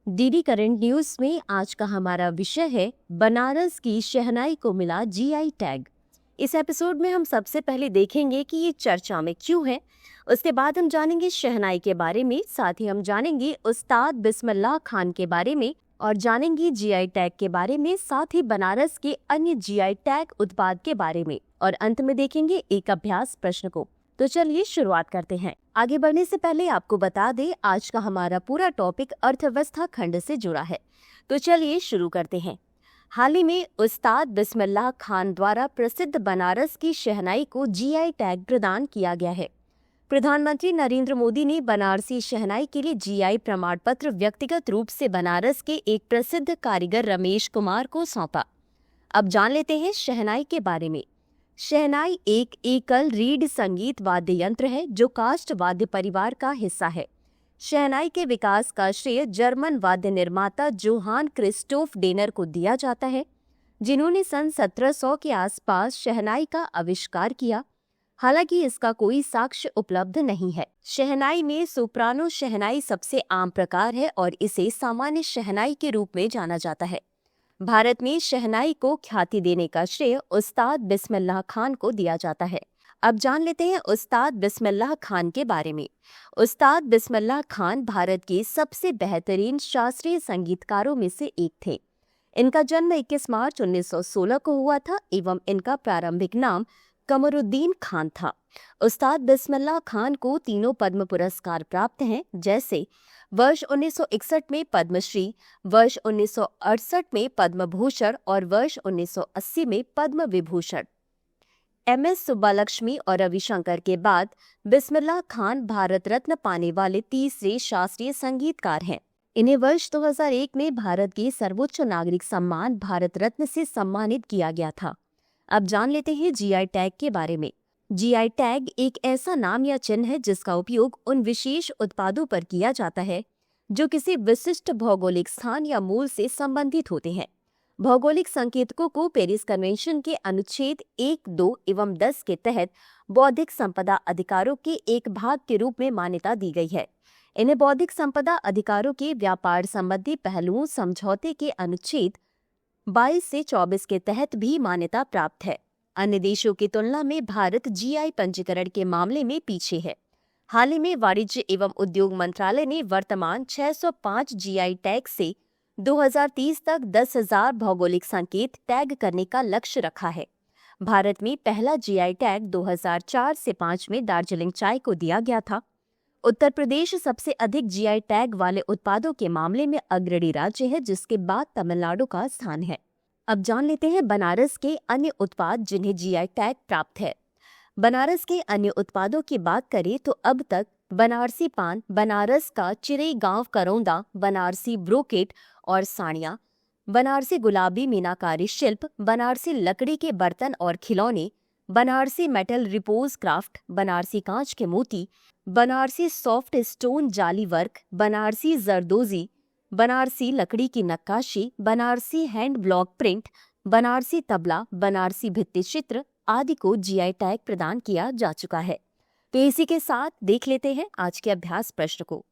DD current news में आज का हमारा विषय है बनारस की शहनाई को मिला जीआई टैग। इस एपिसोड में हम सबसे पहले देखेंगे कि ये चर्चा में क्यों है। उसके बाद हम जानेंगे शहनाई के बारे में, साथ ही हम जानेंगे उस्ताद बिस्मिल्लाह खान के बारे में और जानेंगे जीआई टैग के बारे में, साथ ही बनारस के अन्य जीआई टैग उत्पाद के बारे में और अंत में देखेंगे एक अभ्यास प्रश्न को। तो चलिए शुरुआत करते हैं। आगे बढ़ने से पहले आपको बता दें आज का हमारा पूरा टॉपिक अर्थव्यवस्था खंड से जुड़ा है। तो चलिए शुरू करते हैं। हाल ही में उस्ताद बिस्मिल्लाह खान द्वारा प्रसिद्ध बनारस की शहनाई को जीआई टैग प्रदान किया गया है। प्रधानमंत्री नरेंद्र मोदी ने बनारसी शहनाई के लिए जीआई प्रमाण पत्र व्यक्तिगत रूप से बनारस के एक प्रसिद्ध कारीगर रमेश कुमार को सौंपा। अब जान लेते हैं शहनाई के बारे में। शहनाई एक एकल रीड संगीत वाद्य यंत्र है जो काष्ठ वाद्य परिवार का हिस्सा है। शहनाई के विकास का श्रेय जर्मन वाद्य निर्माता जोहान क्रिस्टोफ डेनर को दिया जाता है, जिन्होंने सन 1700 के आसपास शहनाई का आविष्कार किया। हालांकि इसका कोई साक्ष्य उपलब्ध नहीं है। शहनाई में सोप्रानो शहनाई सबसे आम प्रकार है और इसे सामान्य शहनाई के रूप में जाना जाता है। भारत में शहनाई को ख्याति देने का श्रेय उस्ताद बिस्मिल्लाह खान को दिया जाता है। अब जान लेते हैं उस्ताद बिस्मिल्लाह खान के बारे में। उस्ताद बिस्मिल्लाह खान भारत के सबसे बेहतरीन शास्त्रीय संगीतकारों में से एक थे। इनका जन्म 21 मार्च 1916 को हुआ था एवं इनका प्रारंभिक नाम कमरुद्दीन खान था। उस्ताद बिस्मिल्लाह खान को तीनों पद्म पुरस्कार प्राप्त हैं, जैसे वर्ष 1961 में पद्मश्री, वर्ष 1968 में पद्म भूषण और वर्ष 1980 में पद्म विभूषण। एमएस सुब्बालक्ष्मी और रविशंकर के बाद बिस्मिल्लाह खान भारत रत्न पाने वाले तीसरे शास्त्रीय संगीतकार हैं। इन्हें वर्ष 2001 में भारत के सर्वोच्च नागरिक सम्मान भारत रत्न से सम्मानित किया गया था। अब जान लेते हैं जीआई टैग के बारे में। जीआई टैग एक ऐसा नाम या चिन्ह है जिसका उपयोग उन विशेष उत्पादों पर किया जाता है जो किसी विशिष्ट भौगोलिक स्थान या मूल से संबंधित होते हैं। भौगोलिक संकेतकों को पेरिस कन्वेंशन के अनुच्छेद 1, 2 एवं 10 के तहत बौद्धिक संपदा अधिकारों के एक भाग के रूप में मान्यता दी गई है। इन्हें बौद्धिक संपदा अधिकारों के व्यापार संबंधी पहलुओं समझौते के अनुच्छेद 22 से 24 के तहत भी मान्यता प्राप्त है। अन्य देशों की तुलना में भारत जीआई पंजीकरण के मामले में पीछे है। हाल ही में वाणिज्य एवं उद्योग मंत्रालय ने वर्तमान 605 जीआई टैग से 2030 तक 10,000 भौगोलिक संकेत टैग करने का लक्ष्य रखा है। भारत में पहला जीआई टैग 2004 से 5 में दार्जिलिंग चाय को दिया गया था। उत्तर प्रदेश सबसे अधिक जीआई टैग वाले उत्पादों के मामले में अग्रणी राज्य है, जिसके बाद तमिलनाडु का स्थान है। अब जान लेते हैं बनारस के अन्य उत्पाद जिन्हें जीआई टैग प्राप्त है। बनारस के अन्य उत्पादों की बात करें तो अब तक बनारसी पान, बनारस का चिरेगांव करौंदा, बनारसी ब्रोकेट और साड़ियाँ, बनारसी गुलाबी मीनाकारी शिल्प, बनारसी लकड़ी के बर्तन और खिलौने, Banarasi metal repose craft, Banarasi कांच के मोती, बनारसी सॉफ्ट स्टोन जाली वर्क, बनारसी जरदोजी, बनारसी लकड़ी की नक्काशी, Banarasi hand block print, Banarasi tabla, Banarasi भित्ति चित्र आदि को जीआई टैग प्रदान किया जा चुका है। तो इसी के साथ देख लेते हैं आज के अभ्यास प्रश्न को।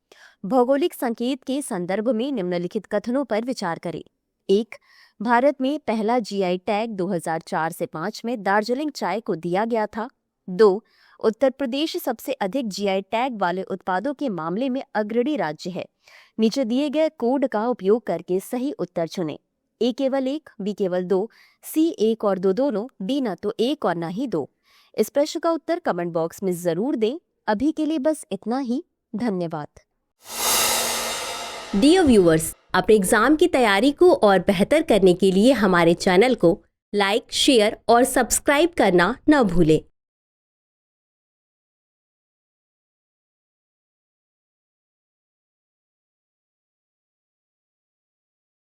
भौगोलिक संकेत के संदर्भ में निम्नलिखित कथनों पर विचार करें। 1. भारत में पहला जीआई टैग 2004 से 5 में दार्जिलिंग चाय को दिया गया था। 2. उत्तर प्रदेश सबसे अधिक जीआई टैग वाले उत्पादों के मामले में अग्रणी राज्य है। नीचे दिए गए कोड का उपयोग करके सही उत्तर चुनें। ए केवल 1, बी केवल 2, सी 1 और 2 दोनों, डी न तो 1 और न ही 2। इस प्रश्न का उत्तर कमेंट बॉक्स में जरूर दें। अभी के लिए बस इतना ही। धन्यवाद। डियर व्यूअर्स, अपने एग्जाम की तैयारी को और बेहतर करने के लिए हमारे चैनल को लाइक, शेयर और सब्सक्राइब करना न भूलें।